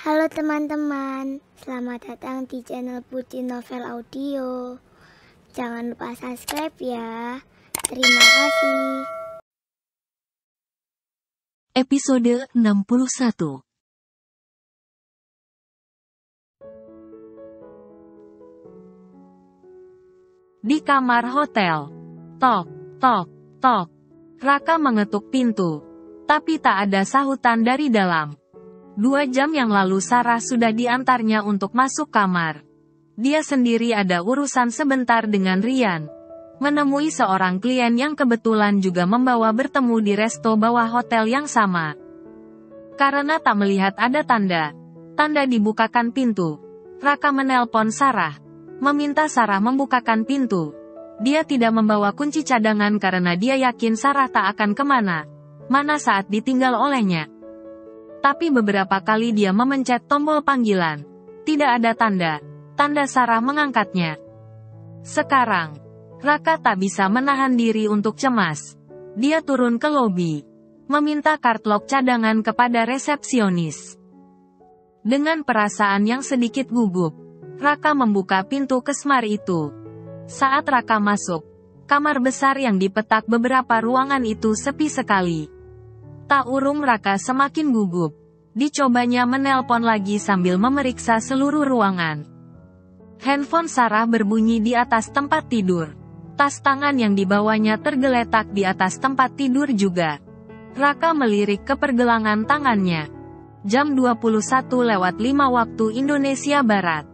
Halo teman-teman, selamat datang di channel Putri Novel Audio. Jangan lupa subscribe ya. Terima kasih. Episode 61. Di kamar hotel. Tok, tok, tok. Raka mengetuk pintu. Tapi tak ada sahutan dari dalam. 2 jam yang lalu Sarah sudah diantarnya untuk masuk kamar. Dia sendiri ada urusan sebentar dengan Rian. Menemui seorang klien yang kebetulan juga membawa bertemu di resto bawah hotel yang sama. Karena tak melihat ada tanda dibukakan pintu, Raka menelpon Sarah, meminta Sarah membukakan pintu. Dia tidak membawa kunci cadangan karena dia yakin Sarah tak akan kemana-mana saat ditinggal olehnya. Tapi beberapa kali dia memencet tombol panggilan. Tidak ada tanda Sarah mengangkatnya. Sekarang, Raka tak bisa menahan diri untuk cemas. Dia turun ke lobi, meminta kartlok cadangan kepada resepsionis. Dengan perasaan yang sedikit gugup, Raka membuka pintu kesmar itu. Saat Raka masuk, kamar besar yang dipetak beberapa ruangan itu sepi sekali. Tak urung Raka semakin gugup. Dicobanya menelpon lagi sambil memeriksa seluruh ruangan. Handphone Sarah berbunyi di atas tempat tidur. Tas tangan yang dibawanya tergeletak di atas tempat tidur juga. Raka melirik ke pergelangan tangannya. Jam 21:05 waktu Indonesia Barat.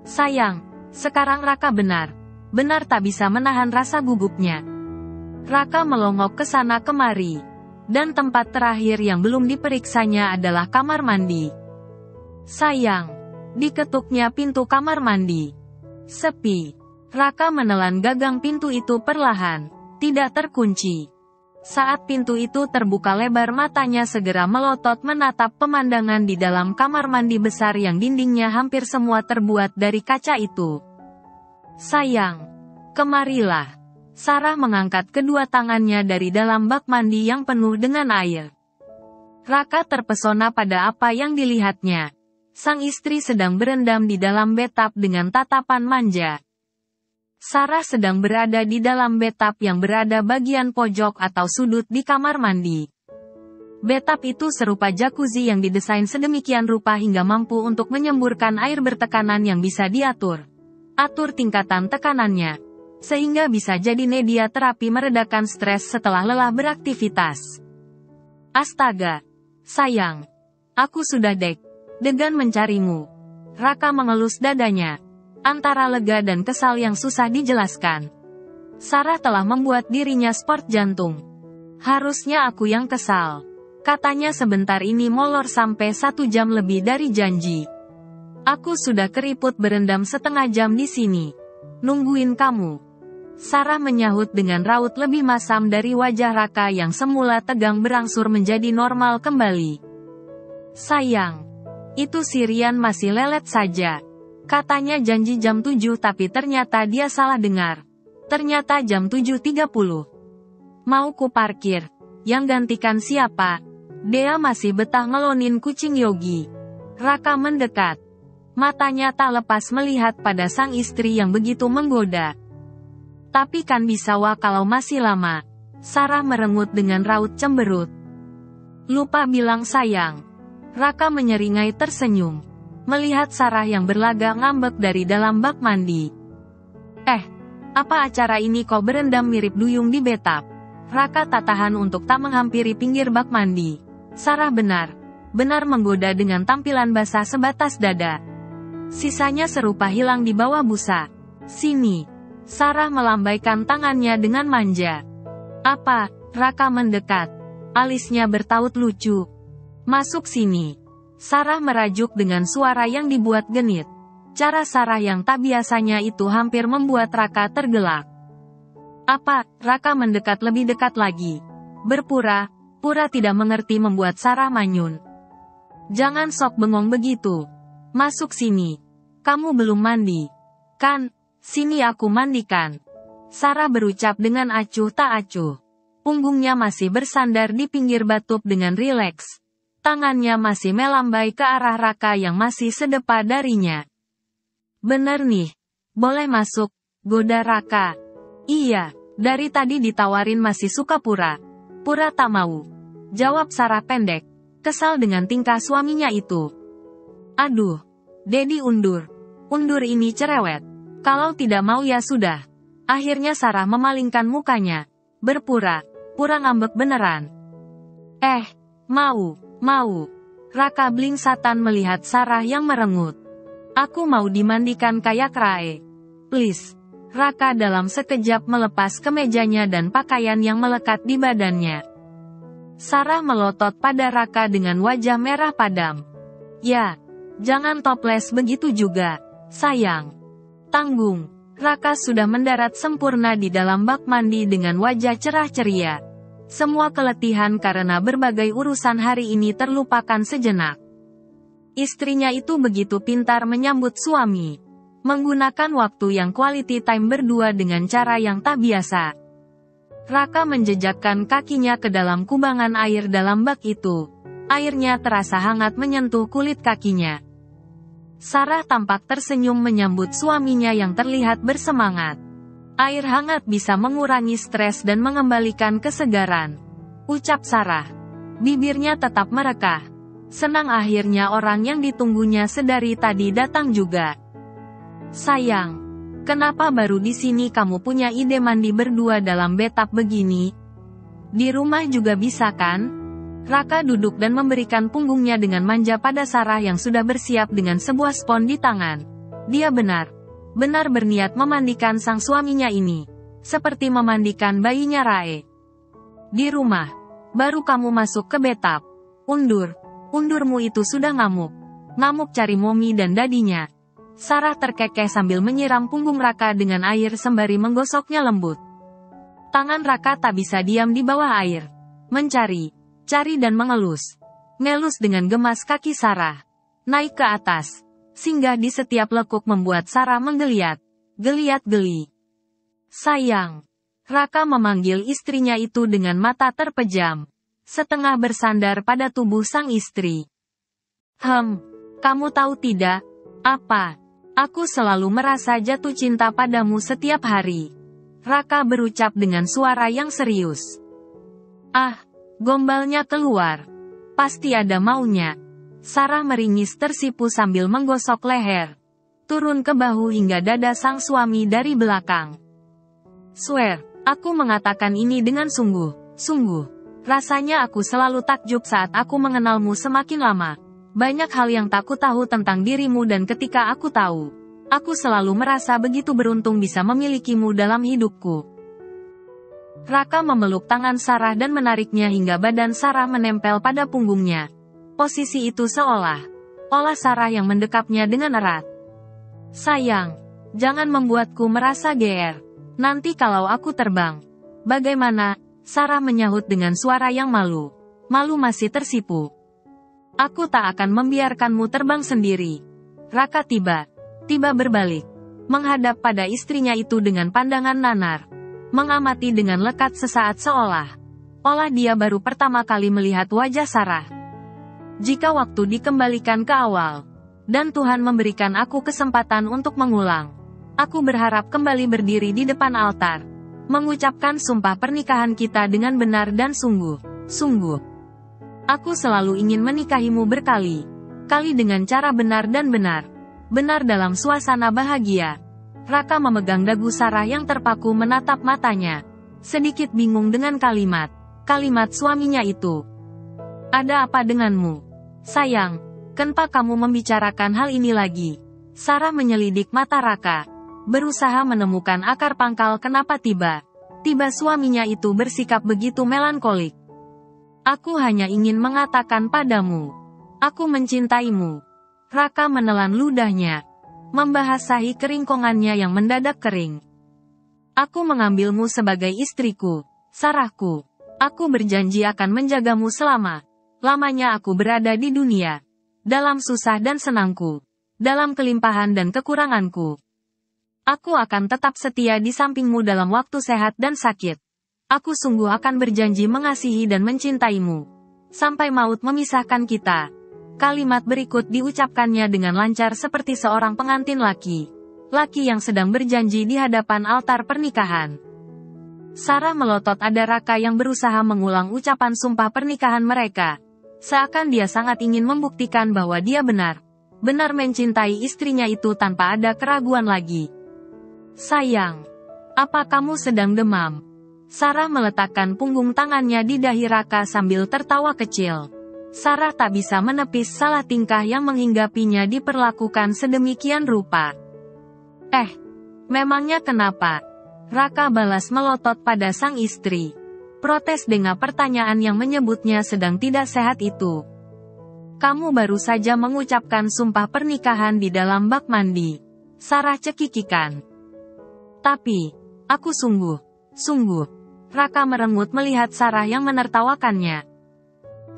Sayang, sekarang Raka benar tak bisa menahan rasa gugupnya. Raka melongok ke sana kemari. Dan tempat terakhir yang belum diperiksanya adalah kamar mandi. Sayang, diketuknya pintu kamar mandi. Sepi. Raka menelan gagang pintu itu perlahan, tidak terkunci. Saat pintu itu terbuka lebar, matanya segera melotot menatap pemandangan di dalam kamar mandi besar yang dindingnya hampir semua terbuat dari kaca itu. Sayang, kemarilah. Sarah mengangkat kedua tangannya dari dalam bak mandi yang penuh dengan air. Raka terpesona pada apa yang dilihatnya. Sang istri sedang berendam di dalam bathtub dengan tatapan manja. Sarah sedang berada di dalam bathtub yang berada bagian pojok atau sudut di kamar mandi. Bathtub itu serupa jacuzzi yang didesain sedemikian rupa hingga mampu untuk menyemburkan air bertekanan yang bisa diatur tingkatan tekanannya. Sehingga bisa jadi media terapi meredakan stres setelah lelah beraktivitas. Astaga, sayang, aku sudah deg-degan mencarimu. Raka mengelus dadanya, antara lega dan kesal yang susah dijelaskan. Sarah telah membuat dirinya sport jantung. Harusnya aku yang kesal. Katanya sebentar ini molor sampai 1 jam lebih dari janji. Aku sudah keriput berendam setengah jam di sini, nungguin kamu. Sarah menyahut dengan raut lebih masam dari wajah Raka yang semula tegang berangsur menjadi normal kembali. Sayang, itu si Rian masih lelet saja. Katanya janji jam 7 tapi ternyata dia salah dengar. Ternyata jam 7.30. Mau ku parkir? Yang gantikan siapa? Dia masih betah ngelonin kucing Yogi. Raka mendekat. Matanya tak lepas melihat pada sang istri yang begitu menggoda. Tapi kan bisa kalau masih lama. Sarah merengut dengan raut cemberut. Lupa bilang sayang. Raka menyeringai tersenyum. Melihat Sarah yang berlagak ngambek dari dalam bak mandi. Apa acara ini kau berendam mirip duyung di bathtub? Raka tak tahan untuk tak menghampiri pinggir bak mandi. Sarah benar menggoda dengan tampilan basah sebatas dada. Sisanya serupa hilang di bawah busa. Sini. Sarah melambaikan tangannya dengan manja. Apa? Raka mendekat. Alisnya bertaut lucu. Masuk sini. Sarah merajuk dengan suara yang dibuat genit. Cara Sarah yang tak biasanya itu hampir membuat Raka tergelak. Apa? Raka mendekat lebih dekat lagi. Berpura-pura tidak mengerti membuat Sarah manyun. Jangan sok bengong begitu. Masuk sini. Kamu belum mandi, kan? Sini aku mandikan. Sarah berucap dengan acuh tak acuh. Punggungnya masih bersandar di pinggir bathtub dengan rileks. Tangannya masih melambai ke arah Raka yang masih sedepa darinya. Bener nih. Boleh masuk, goda Raka. Iya, dari tadi ditawarin masih suka pura. Pura tak mau. Jawab Sarah pendek, kesal dengan tingkah suaminya itu. Aduh, Dedi undur. Undur ini cerewet. Kalau tidak mau ya sudah. Akhirnya Sarah memalingkan mukanya. Berpura, pura ngambek beneran. Mau. Raka blingsatan melihat Sarah yang merengut. Aku mau dimandikan kayak Rae. Please. Raka dalam sekejap melepas kemejanya dan pakaian yang melekat di badannya. Sarah melotot pada Raka dengan wajah merah padam. Ya, jangan toples begitu juga, sayang. Tanggung. Raka sudah mendarat sempurna di dalam bak mandi dengan wajah cerah ceria. Semua keletihan karena berbagai urusan hari ini terlupakan sejenak. Istrinya itu begitu pintar menyambut suami. Menggunakan waktu yang quality time berdua dengan cara yang tak biasa. Raka menjejakkan kakinya ke dalam kubangan air dalam bak itu. Airnya terasa hangat menyentuh kulit kakinya. Sarah tampak tersenyum menyambut suaminya yang terlihat bersemangat. Air hangat bisa mengurangi stres dan mengembalikan kesegaran. Ucap Sarah. Bibirnya tetap merekah. Senang akhirnya orang yang ditunggunya sedari tadi datang juga. Sayang, kenapa baru di sini kamu punya ide mandi berdua dalam bathtub begini? Di rumah juga bisa kan? Raka duduk dan memberikan punggungnya dengan manja pada Sarah yang sudah bersiap dengan sebuah spons di tangan. Dia benar berniat memandikan sang suaminya ini. Seperti memandikan bayinya Rae. Di rumah, baru kamu masuk ke bathtub. Undurmu itu sudah ngamuk. Ngamuk cari mommy dan dadinya. Sarah terkekeh sambil menyiram punggung Raka dengan air sembari menggosoknya lembut. Tangan Raka tak bisa diam di bawah air. Cari dan mengelus. Ngelus dengan gemas kaki Sarah. Naik ke atas. Singgah di setiap lekuk membuat Sarah menggeliat. Geliat-geli. Sayang. Raka memanggil istrinya itu dengan mata terpejam. Setengah bersandar pada tubuh sang istri. Kamu tahu tidak? Apa? Aku selalu merasa jatuh cinta padamu setiap hari. Raka berucap dengan suara yang serius. Gombalnya keluar. Pasti ada maunya. Sarah meringis tersipu sambil menggosok leher. Turun ke bahu hingga dada sang suami dari belakang. Swear, aku mengatakan ini dengan sungguh. Rasanya aku selalu takjub saat aku mengenalmu semakin lama. Banyak hal yang tak ku tahu tentang dirimu dan ketika aku tahu, aku selalu merasa begitu beruntung bisa memilikimu dalam hidupku. Raka memeluk tangan Sarah dan menariknya hingga badan Sarah menempel pada punggungnya. Posisi itu seolah Sarah yang mendekapnya dengan erat. Sayang, jangan membuatku merasa GR. Nanti kalau aku terbang, bagaimana? Sarah menyahut dengan suara yang malu. Malu masih tersipu. Aku tak akan membiarkanmu terbang sendiri. Raka tiba berbalik. Menghadap pada istrinya itu dengan pandangan nanar. Mengamati dengan lekat sesaat seolah dia baru pertama kali melihat wajah Sarah. Jika waktu dikembalikan ke awal, dan Tuhan memberikan aku kesempatan untuk mengulang, aku berharap kembali berdiri di depan altar, mengucapkan sumpah pernikahan kita dengan benar dan sungguh. Aku selalu ingin menikahimu berkali-kali dengan cara benar dan benar dalam suasana bahagia. Raka memegang dagu Sarah yang terpaku menatap matanya, sedikit bingung dengan kalimat suaminya itu. Ada apa denganmu? Sayang, kenapa kamu membicarakan hal ini lagi? Sarah menyelidik mata Raka, berusaha menemukan akar pangkal kenapa tiba suaminya itu bersikap begitu melankolik. Aku hanya ingin mengatakan padamu, aku mencintaimu. Raka menelan ludahnya, membasahi keringkongannya yang mendadak kering. Aku mengambilmu sebagai istriku, Sarahku. Aku berjanji akan menjagamu lamanya aku berada di dunia. Dalam susah dan senangku. Dalam kelimpahan dan kekuranganku. Aku akan tetap setia di sampingmu dalam waktu sehat dan sakit. Aku sungguh akan berjanji mengasihi dan mencintaimu. Sampai maut memisahkan kita. Kalimat berikut diucapkannya dengan lancar seperti seorang pengantin laki yang sedang berjanji di hadapan altar pernikahan. Sarah melotot ada Raka yang berusaha mengulang ucapan sumpah pernikahan mereka. Seakan dia sangat ingin membuktikan bahwa dia benar mencintai istrinya itu tanpa ada keraguan lagi. Sayang, apa kamu sedang demam? Sarah meletakkan punggung tangannya di dahi Raka sambil tertawa kecil. Sarah tak bisa menepis salah tingkah yang menghinggapinya diperlakukan sedemikian rupa. Memangnya kenapa? Raka balas melotot pada sang istri. Protes dengan pertanyaan yang menyebutnya sedang tidak sehat itu. Kamu baru saja mengucapkan sumpah pernikahan di dalam bak mandi. Sarah cekikikan. Tapi, aku sungguh. Raka merengut melihat Sarah yang menertawakannya.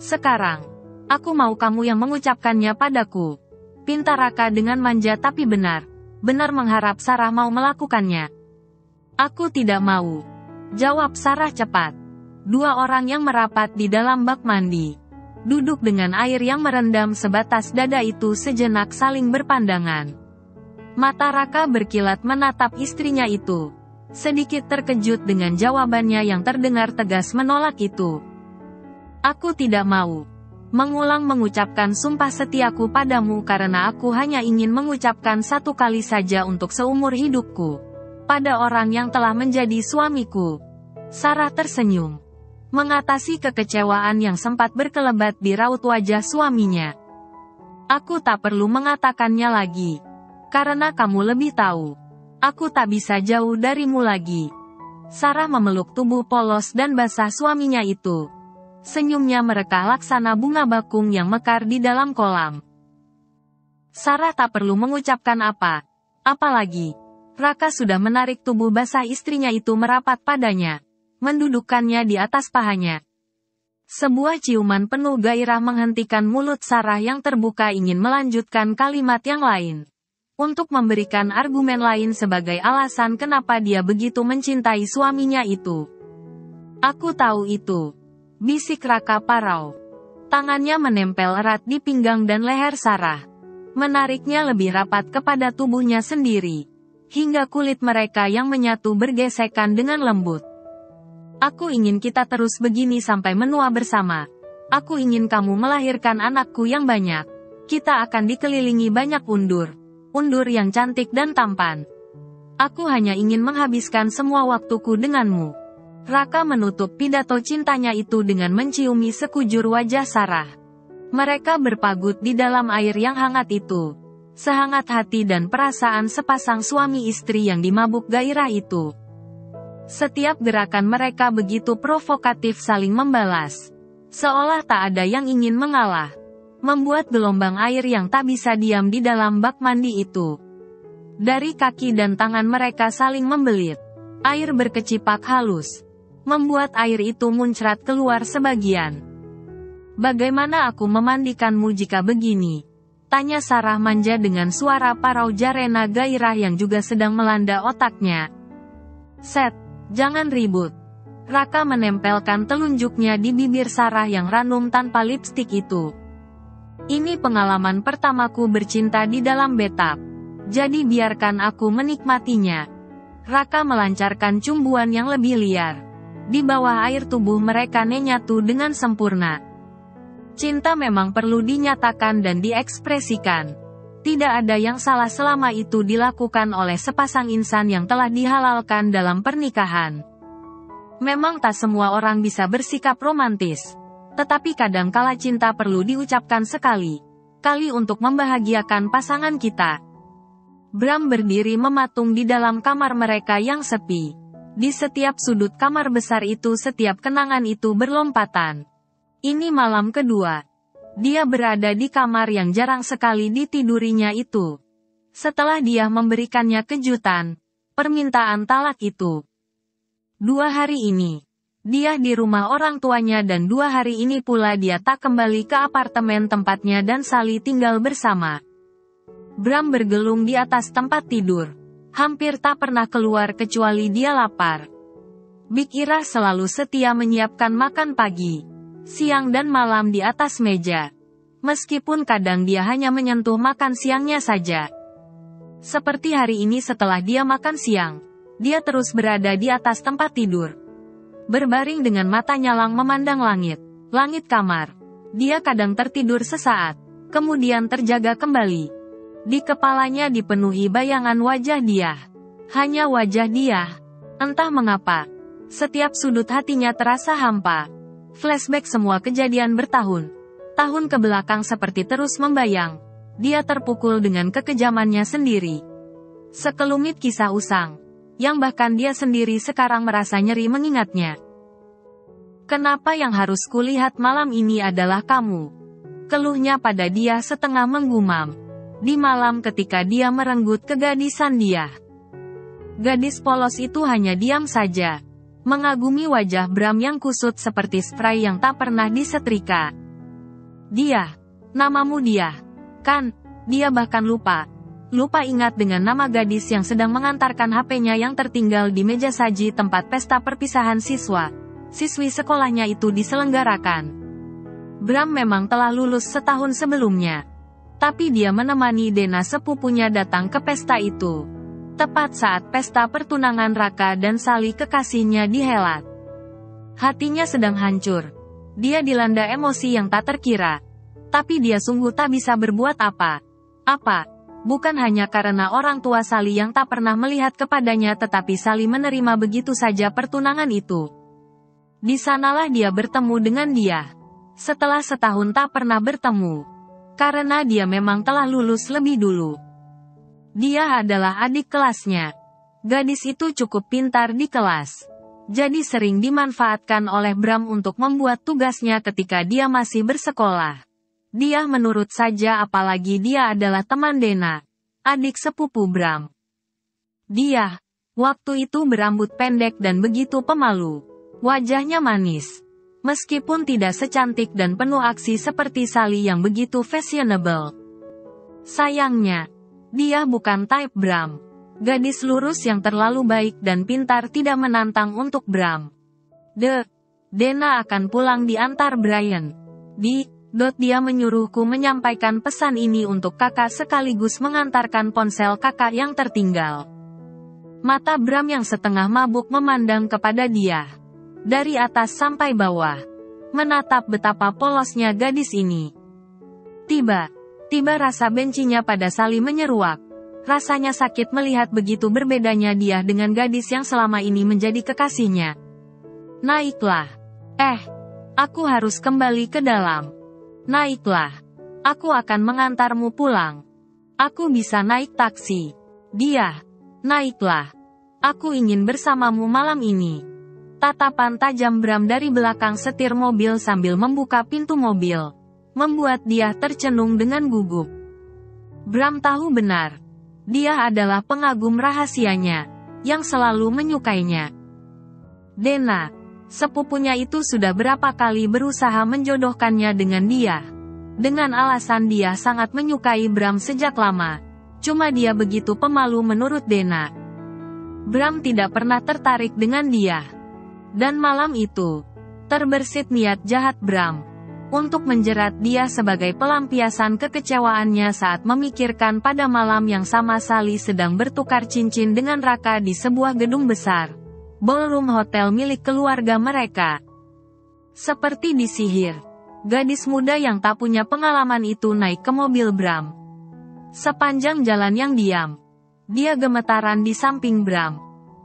Sekarang, aku mau kamu yang mengucapkannya padaku. Pinta Raka dengan manja tapi benar mengharap Sarah mau melakukannya. Aku tidak mau. Jawab Sarah cepat. Dua orang yang merapat di dalam bak mandi, duduk dengan air yang merendam sebatas dada itu sejenak saling berpandangan. Mata Raka berkilat menatap istrinya itu. Sedikit terkejut dengan jawabannya yang terdengar tegas menolak itu. Aku tidak mau mengulang mengucapkan sumpah setiaku padamu karena aku hanya ingin mengucapkan satu kali saja untuk seumur hidupku. Pada orang yang telah menjadi suamiku. Sarah tersenyum. Mengatasi kekecewaan yang sempat berkelebat di raut wajah suaminya. Aku tak perlu mengatakannya lagi. Karena kamu lebih tahu. Aku tak bisa jauh darimu lagi. Sarah memeluk tubuh polos dan basah suaminya itu. Senyumnya merekah laksana bunga bakung yang mekar di dalam kolam. Sarah tak perlu mengucapkan apalagi. Raka sudah menarik tubuh basah istrinya itu merapat padanya. Mendudukkannya di atas pahanya. Sebuah ciuman penuh gairah menghentikan mulut Sarah yang terbuka ingin melanjutkan kalimat yang lain. Untuk memberikan argumen lain sebagai alasan kenapa dia begitu mencintai suaminya itu. Aku tahu itu. Bisik Raka parau. Tangannya menempel erat di pinggang dan leher Sarah. Menariknya lebih rapat kepada tubuhnya sendiri. Hingga kulit mereka yang menyatu bergesekan dengan lembut. Aku ingin kita terus begini sampai menua bersama. Aku ingin kamu melahirkan anakku yang banyak. Kita akan dikelilingi banyak undur yang cantik dan tampan. Aku hanya ingin menghabiskan semua waktuku denganmu. Raka menutup pidato cintanya itu dengan menciumi sekujur wajah Sarah. Mereka berpagut di dalam air yang hangat itu. Sehangat hati dan perasaan sepasang suami istri yang dimabuk gairah itu. Setiap gerakan mereka begitu provokatif saling membalas. Seolah tak ada yang ingin mengalah. Membuat gelombang air yang tak bisa diam di dalam bak mandi itu. Dari kaki dan tangan mereka saling membelit. Air berkecipak halus. Membuat air itu muncrat keluar sebagian. Bagaimana aku memandikanmu jika begini? Tanya Sarah manja dengan suara parau jarena gairah yang juga sedang melanda otaknya. Set, jangan ribut. Raka menempelkan telunjuknya di bibir Sarah yang ranum tanpa lipstik itu. Ini pengalaman pertamaku bercinta di dalam bathtub. Jadi biarkan aku menikmatinya. Raka melancarkan cumbuan yang lebih liar. Di bawah air tubuh mereka nyatu dengan sempurna. Cinta memang perlu dinyatakan dan diekspresikan. Tidak ada yang salah selama itu dilakukan oleh sepasang insan yang telah dihalalkan dalam pernikahan. Memang tak semua orang bisa bersikap romantis. Tetapi kadang kala cinta perlu diucapkan sekali untuk membahagiakan pasangan kita. Bram berdiri mematung di dalam kamar mereka yang sepi. Di setiap sudut kamar besar itu setiap kenangan itu berlompatan. Ini malam kedua. Dia berada di kamar yang jarang sekali ditidurinya itu. Setelah dia memberikannya kejutan, permintaan talak itu. 2 hari ini, dia di rumah orang tuanya dan 2 hari ini pula dia tak kembali ke apartemen tempatnya dan Sally tinggal bersama. Bram bergelung di atas tempat tidur. Hampir tak pernah keluar kecuali dia lapar. Big Ira selalu setia menyiapkan makan pagi. siang dan malam di atas meja. Meskipun kadang dia hanya menyentuh makan siangnya saja. Seperti hari ini setelah dia makan siang, dia terus berada di atas tempat tidur. Berbaring dengan mata nyalang memandang langit kamar. Dia kadang tertidur sesaat, kemudian terjaga kembali. Di kepalanya dipenuhi bayangan wajah dia. Hanya wajah dia. Entah mengapa, setiap sudut hatinya terasa hampa. Flashback semua kejadian tahun ke belakang seperti terus membayang. Dia terpukul dengan kekejamannya sendiri. Sekelumit kisah usang, yang bahkan dia sendiri sekarang merasa nyeri mengingatnya. Kenapa yang harus kulihat malam ini adalah kamu? Keluhnya pada dia setengah menggumam. Di malam ketika dia merenggut kegadisan dia. Gadis polos itu hanya diam saja, mengagumi wajah Bram yang kusut seperti spray yang tak pernah disetrika. Dia, namamu dia, kan? Dia bahkan lupa ingat dengan nama gadis yang sedang mengantarkan HP-nya yang tertinggal di meja saji tempat pesta perpisahan siswi sekolahnya itu diselenggarakan. Bram memang telah lulus setahun sebelumnya. Tapi dia menemani Dena sepupunya datang ke pesta itu. Tepat saat pesta pertunangan Raka dan Sally kekasihnya dihelat. Hatinya sedang hancur. Dia dilanda emosi yang tak terkira. Tapi dia sungguh tak bisa berbuat apa. Bukan hanya karena orang tua Sally yang tak pernah melihat kepadanya tetapi Sally menerima begitu saja pertunangan itu. Di sanalah dia bertemu dengan dia. Setelah setahun tak pernah bertemu. Karena dia memang telah lulus lebih dulu. Dia adalah adik kelasnya. Gadis itu cukup pintar di kelas. Jadi sering dimanfaatkan oleh Bram untuk membuat tugasnya ketika dia masih bersekolah. Dia menurut saja apalagi dia adalah teman Dena, adik sepupu Bram. Dia, waktu itu berambut pendek dan begitu pemalu. Wajahnya manis. Meskipun tidak secantik dan penuh aksi seperti Sally yang begitu fashionable. Sayangnya, dia bukan type Bram. Gadis lurus yang terlalu baik dan pintar tidak menantang untuk Bram. Dena akan pulang diantar Brian. Dia menyuruhku menyampaikan pesan ini untuk kakak sekaligus mengantarkan ponsel kakak yang tertinggal. Mata Bram yang setengah mabuk memandang kepada dia. Dari atas sampai bawah. Menatap betapa polosnya gadis ini. Tiba rasa bencinya pada Sally menyeruak. Rasanya sakit melihat begitu berbedanya dia dengan gadis yang selama ini menjadi kekasihnya. Naiklah. Aku harus kembali ke dalam. Naiklah. Aku akan mengantarmu pulang. Aku bisa naik taksi. Dia. Naiklah. Aku ingin bersamamu malam ini. Tatapan tajam Bram dari belakang setir mobil sambil membuka pintu mobil. Membuat dia tercenung dengan gugup. Bram tahu benar. Dia adalah pengagum rahasianya, yang selalu menyukainya. Dena, sepupunya itu sudah berapa kali berusaha menjodohkannya dengan dia. Dengan alasan dia sangat menyukai Bram sejak lama. Cuma dia begitu pemalu menurut Dena. Bram tidak pernah tertarik dengan dia. Dan malam itu, terbersit niat jahat Bram. Untuk menjerat dia sebagai pelampiasan kekecewaannya saat memikirkan pada malam yang sama Sally sedang bertukar cincin dengan Raka di sebuah gedung besar. Ballroom hotel milik keluarga mereka. Seperti disihir, gadis muda yang tak punya pengalaman itu naik ke mobil Bram. Sepanjang jalan yang diam, dia gemetaran di samping Bram.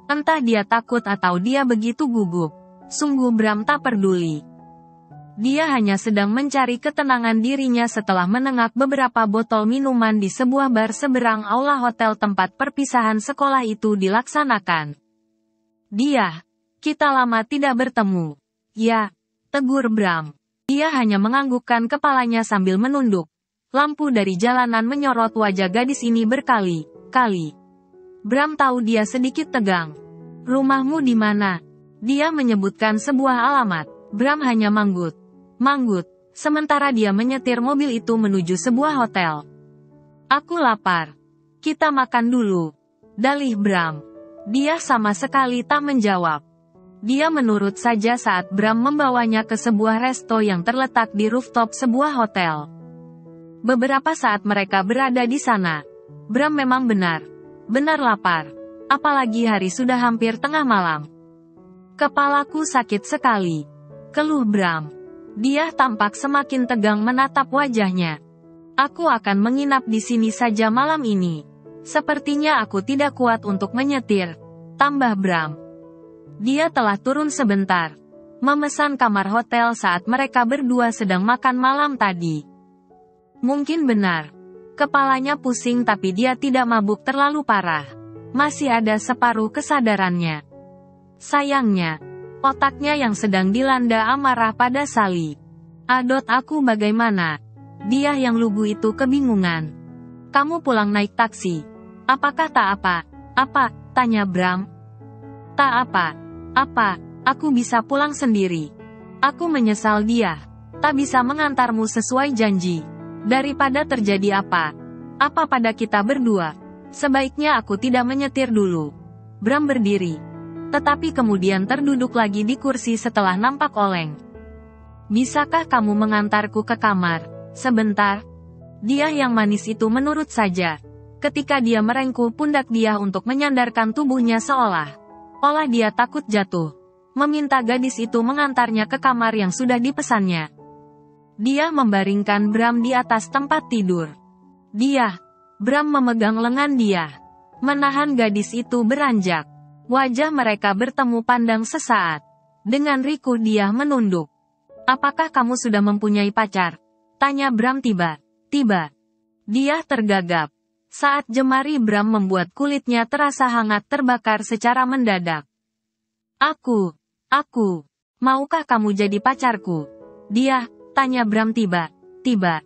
Entah dia takut atau dia begitu gugup, sungguh Bram tak peduli. Dia hanya sedang mencari ketenangan dirinya setelah menengak beberapa botol minuman di sebuah bar seberang aula hotel tempat perpisahan sekolah itu dilaksanakan. Kita lama tidak bertemu. Ya, tegur Bram. Dia hanya menganggukkan kepalanya sambil menunduk. Lampu dari jalanan menyorot wajah gadis ini berkali-kali. Bram tahu dia sedikit tegang. Rumahmu di mana? Dia menyebutkan sebuah alamat. Bram hanya manggut, sementara dia menyetir mobil itu menuju sebuah hotel. Aku lapar. Kita makan dulu. Dalih Bram. Dia sama sekali tak menjawab. Dia menurut saja saat Bram membawanya ke sebuah resto yang terletak di rooftop sebuah hotel. Beberapa saat mereka berada di sana, Bram memang benar lapar. Apalagi hari sudah hampir tengah malam. Kepalaku sakit sekali, keluh Bram. Dia tampak semakin tegang menatap wajahnya. Aku akan menginap di sini saja malam ini. Sepertinya aku tidak kuat untuk menyetir, tambah Bram. Dia telah turun sebentar, memesan kamar hotel saat mereka berdua sedang makan malam tadi. Mungkin benar, kepalanya pusing tapi dia tidak mabuk terlalu parah. Masih ada separuh kesadarannya. Sayangnya, otaknya yang sedang dilanda amarah pada Sally. Adot aku bagaimana? Dia yang lugu itu kebingungan. Kamu pulang naik taksi. Apakah tak apa? Apa? Tanya Bram. Tak apa, aku bisa pulang sendiri. Aku menyesal dia tak bisa mengantarmu sesuai janji. Daripada terjadi apa pada kita berdua, sebaiknya aku tidak menyetir dulu. Bram berdiri, tetapi kemudian terduduk lagi di kursi setelah nampak oleng. Bisakah kamu mengantarku ke kamar, sebentar? Dia yang manis itu menurut saja, ketika dia merengkuh pundak dia untuk menyandarkan tubuhnya seolah dia takut jatuh, meminta gadis itu mengantarnya ke kamar yang sudah dipesannya. Dia membaringkan Bram di atas tempat tidur. Bram memegang lengan dia, menahan gadis itu beranjak. Wajah mereka bertemu pandang sesaat. Dengan rikuh dia menunduk. Apakah kamu sudah mempunyai pacar? Tanya Bram tiba-tiba. Dia tergagap. Saat jemari Bram membuat kulitnya terasa hangat terbakar secara mendadak. Aku, maukah kamu jadi pacarku? Tanya Bram tiba-tiba.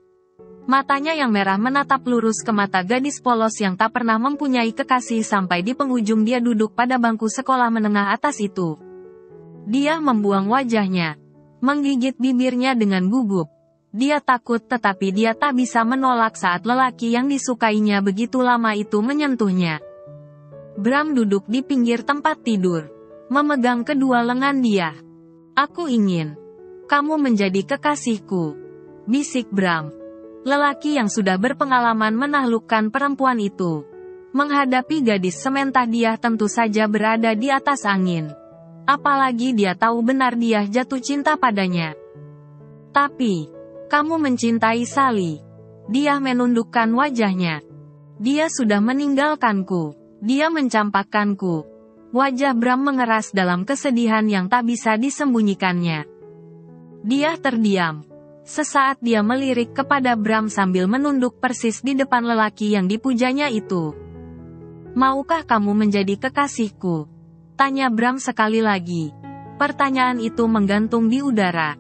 Matanya yang merah menatap lurus ke mata gadis polos yang tak pernah mempunyai kekasih sampai di penghujung dia duduk pada bangku sekolah menengah atas itu. Dia membuang wajahnya, menggigit bibirnya dengan gugup. Dia takut tetapi dia tak bisa menolak saat lelaki yang disukainya begitu lama itu menyentuhnya. Bram duduk di pinggir tempat tidur, memegang kedua lengan dia. Aku ingin kamu menjadi kekasihku, bisik Bram. Lelaki yang sudah berpengalaman menaklukkan perempuan itu. Menghadapi gadis sementah dia tentu saja berada di atas angin. Apalagi dia tahu benar dia jatuh cinta padanya. Tapi kamu mencintai Sally. Dia menundukkan wajahnya. Dia sudah meninggalkanku. Dia mencampakkanku. Wajah Bram mengeras dalam kesedihan yang tak bisa disembunyikannya. Dia terdiam. Sesaat dia melirik kepada Bram sambil menunduk persis di depan lelaki yang dipujanya itu. Maukah kamu menjadi kekasihku? Tanya Bram sekali lagi. Pertanyaan itu menggantung di udara.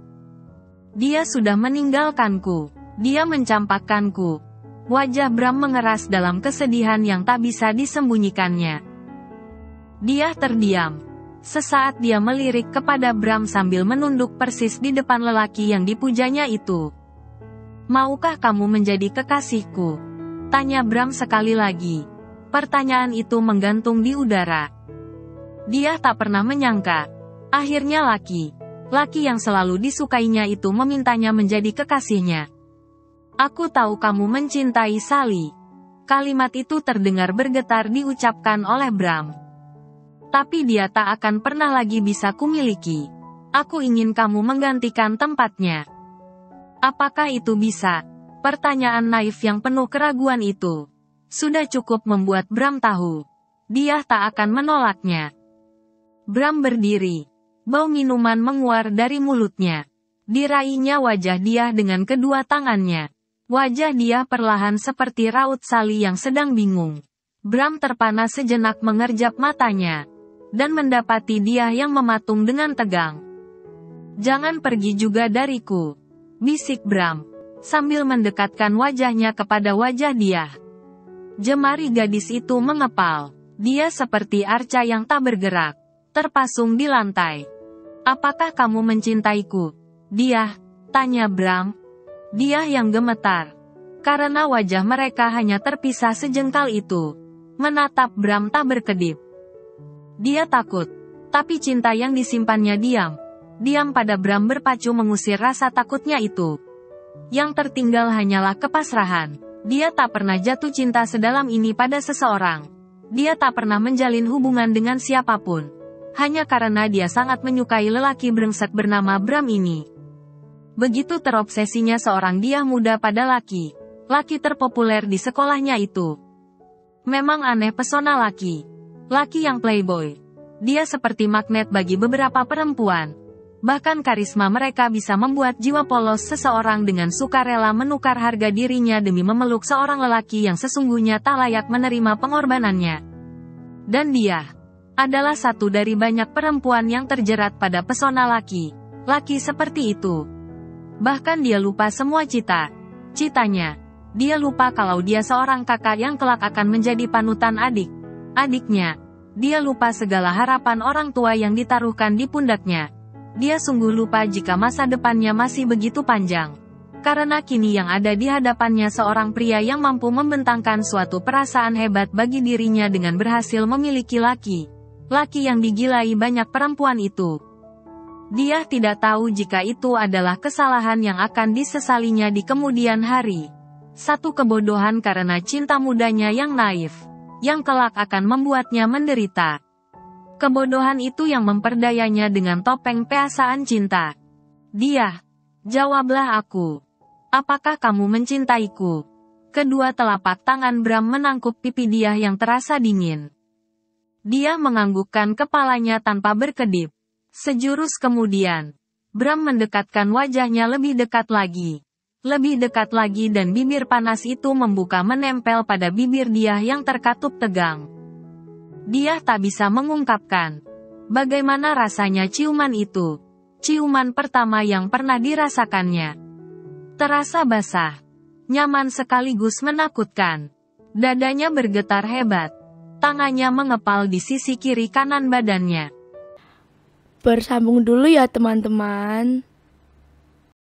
Dia sudah meninggalkanku. Dia mencampakkanku. Wajah Bram mengeras dalam kesedihan yang tak bisa disembunyikannya. Dia terdiam. Sesaat dia melirik kepada Bram sambil menunduk persis di depan lelaki yang dipujanya itu. Maukah kamu menjadi kekasihku? Tanya Bram sekali lagi. Pertanyaan itu menggantung di udara. Dia tak pernah menyangka. Akhirnya laki yang selalu disukainya itu memintanya menjadi kekasihnya. Aku tahu kamu mencintai Sally. Kalimat itu terdengar bergetar diucapkan oleh Bram. Tapi dia tak akan pernah lagi bisa kumiliki. Aku ingin kamu menggantikan tempatnya. Apakah itu bisa? Pertanyaan naif yang penuh keraguan itu sudah cukup membuat Bram tahu dia tak akan menolaknya. Bram berdiri. Bau minuman menguar dari mulutnya. Diraihnya wajah dia dengan kedua tangannya. Wajah dia perlahan seperti raut Sally yang sedang bingung. Bram terpana sejenak mengerjap matanya. Dan mendapati dia yang mematung dengan tegang. Jangan pergi juga dariku, bisik Bram, sambil mendekatkan wajahnya kepada wajah dia. Jemari gadis itu mengepal. Dia seperti arca yang tak bergerak, terpasung di lantai. Apakah kamu mencintaiku? Tanya Bram. Dia yang gemetar. Karena wajah mereka hanya terpisah sejengkal itu. Menatap Bram tak berkedip. Dia takut. Tapi cinta yang disimpannya diam pada Bram berpacu mengusir rasa takutnya itu. Yang tertinggal hanyalah kepasrahan. Dia tak pernah jatuh cinta sedalam ini pada seseorang. Dia tak pernah menjalin hubungan dengan siapapun. Hanya karena dia sangat menyukai lelaki brengsek bernama Bram ini. Begitu terobsesinya seorang dia muda pada laki terpopuler di sekolahnya itu. Memang aneh pesona laki yang playboy. Dia seperti magnet bagi beberapa perempuan. Bahkan karisma mereka bisa membuat jiwa polos seseorang dengan sukarela menukar harga dirinya demi memeluk seorang lelaki yang sesungguhnya tak layak menerima pengorbanannya. Dan dia adalah satu dari banyak perempuan yang terjerat pada pesona laki seperti itu. Bahkan dia lupa semua citanya. Dia lupa kalau dia seorang kakak yang kelak akan menjadi panutan adiknya. Dia lupa segala harapan orang tua yang ditaruhkan di pundaknya. Dia sungguh lupa jika masa depannya masih begitu panjang. Karena kini yang ada di hadapannya seorang pria yang mampu membentangkan suatu perasaan hebat bagi dirinya dengan berhasil memiliki laki yang digilai banyak perempuan itu. Dia tidak tahu jika itu adalah kesalahan yang akan disesalinya di kemudian hari. Satu kebodohan karena cinta mudanya yang naif, yang kelak akan membuatnya menderita. Kebodohan itu yang memperdayanya dengan topeng perasaan cinta. Dia, jawablah aku. Apakah kamu mencintaiku? Kedua telapak tangan Bram menangkup pipi dia yang terasa dingin. Dia menganggukkan kepalanya tanpa berkedip. Sejurus kemudian, Bram mendekatkan wajahnya lebih dekat lagi dan bibir panas itu membuka menempel pada bibir dia yang terkatup tegang. Dia tak bisa mengungkapkan bagaimana rasanya ciuman itu. Ciuman pertama yang pernah dirasakannya. Terasa basah, nyaman sekaligus menakutkan. Dadanya bergetar hebat. Tangannya mengepal di sisi kiri kanan badannya. Bersambung dulu ya teman-teman.